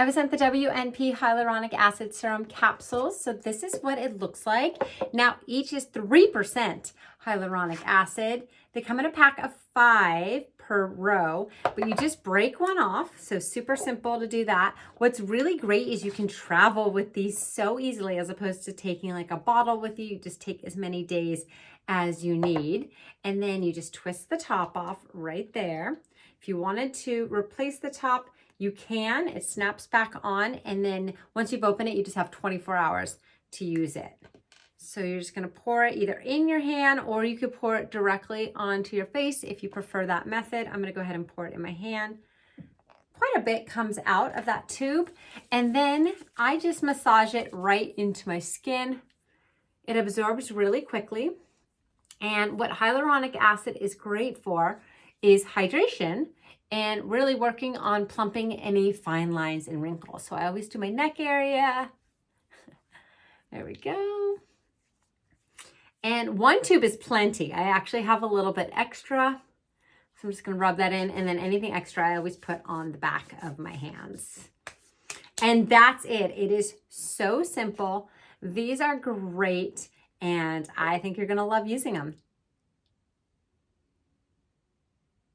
I was sent the WNP Hyaluronic Acid Serum capsules. So this is what it looks like. Now, each is 3% hyaluronic acid. They come in a pack of 5 per row, but you just break one off. So super simple to do that. What's really great is you can travel with these so easily as opposed to taking like a bottle with you. You just take as many days as you need. And then you just twist the top off right there. If you wanted to replace the top, you can. It snaps back on, and then once you've opened it, you just have 24 hours to use it. So you're just gonna pour it either in your hand, or you could pour it directly onto your face if you prefer that method. I'm gonna go ahead and pour it in my hand. Quite a bit comes out of that tube, and then I just massage it right into my skin. It absorbs really quickly, and what hyaluronic acid is great for is hydration and really working on plumping any fine lines and wrinkles. So I always do my neck area. There we go. And 1 tube is plenty. I actually have a little bit extra. So I'm just gonna rub that in, and then anything extra I always put on the back of my hands. And that's it. It is so simple. These are great, and I think you're gonna love using them.